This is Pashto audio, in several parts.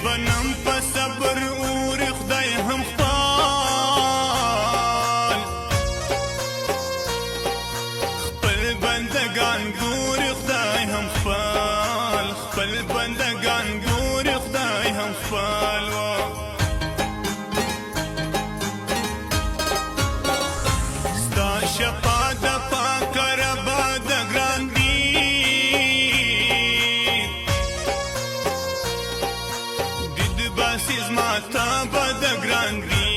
بنم په صبر اوري خدای هم خپل بندگان ګوري خدای هم خپل بندگان ګوري خدای هم خپل ستا شفا د پاک رب د ګران دي دید باسیز ماتا به د ګران دي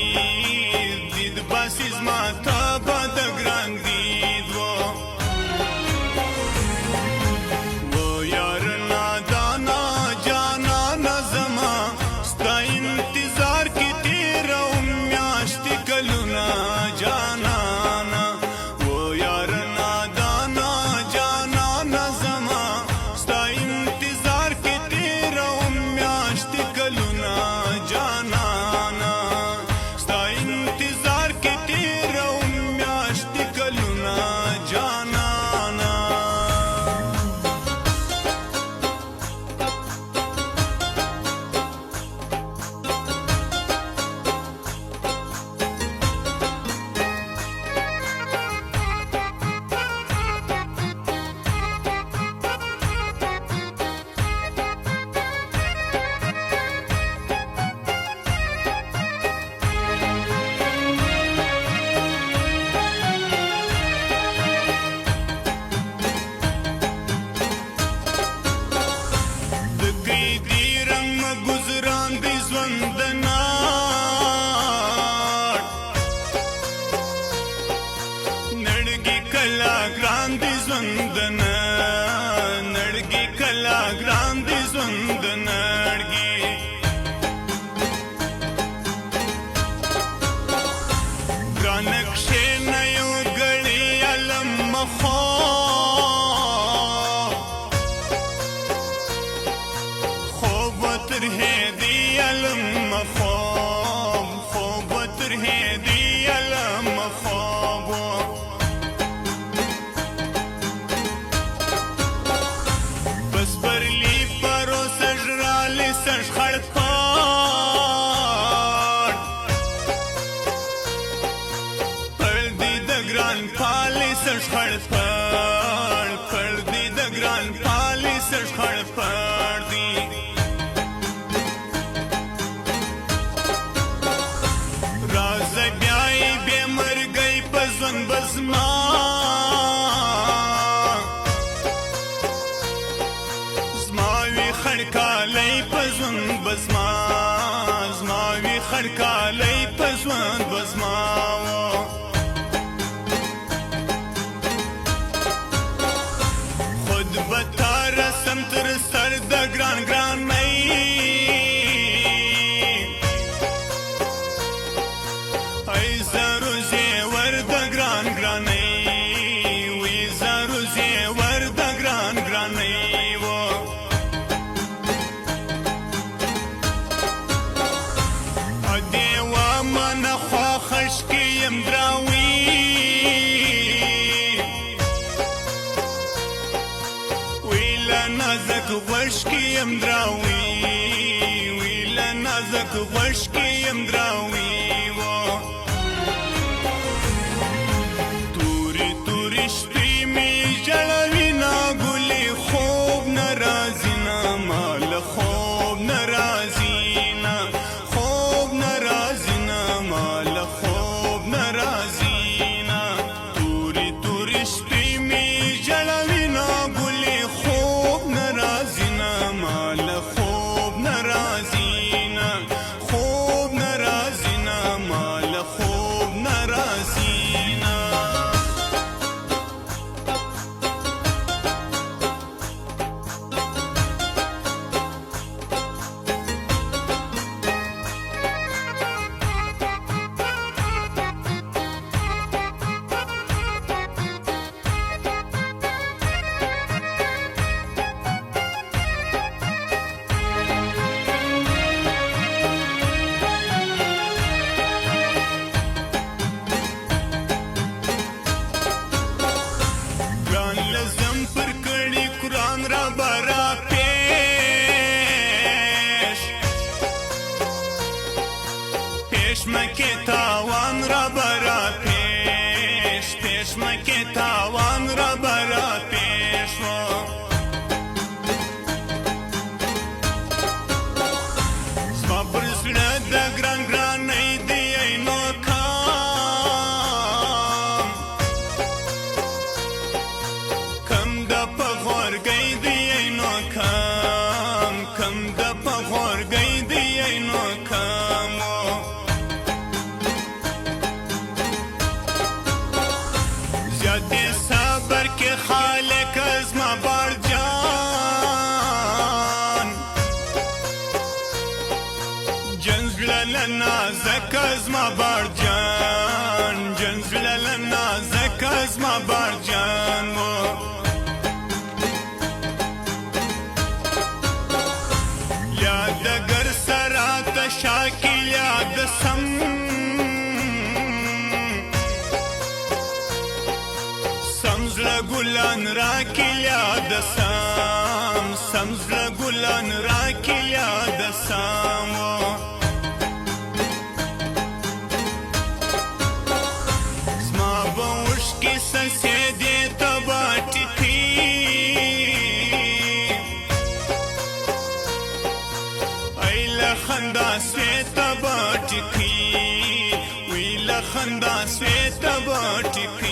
دید باسیز ماتا به د ګران دي سام سم زړه ګلان راکې یاد سام زما به اوښکې څڅېدې ته به ټیکي ای له خندا سوې ته به ټیکي وی له خندا سوې ته به ټیکي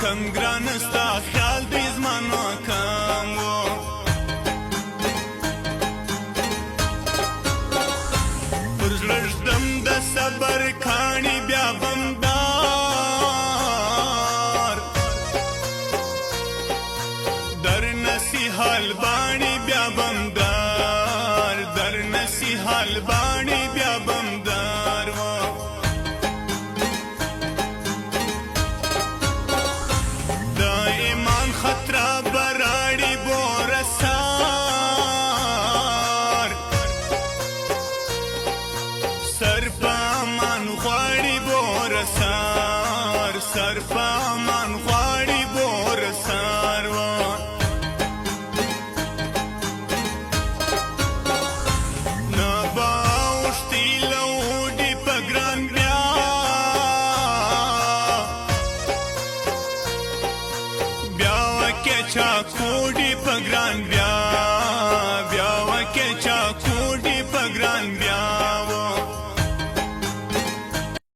کم ګران ستا خیال دی زما کم پر زړه ږدم د صبر کاڼي بیا بمدار در نسی حال باڼي بیا بمدار در نسی حال باڼي بیا بمدار خطرہ براڑی بورسار سر پامان غواړي بورسار سر پامان غواړي بورسار نبا اوښتي لوډي په ګران بیا چا کوډي په ګران بیا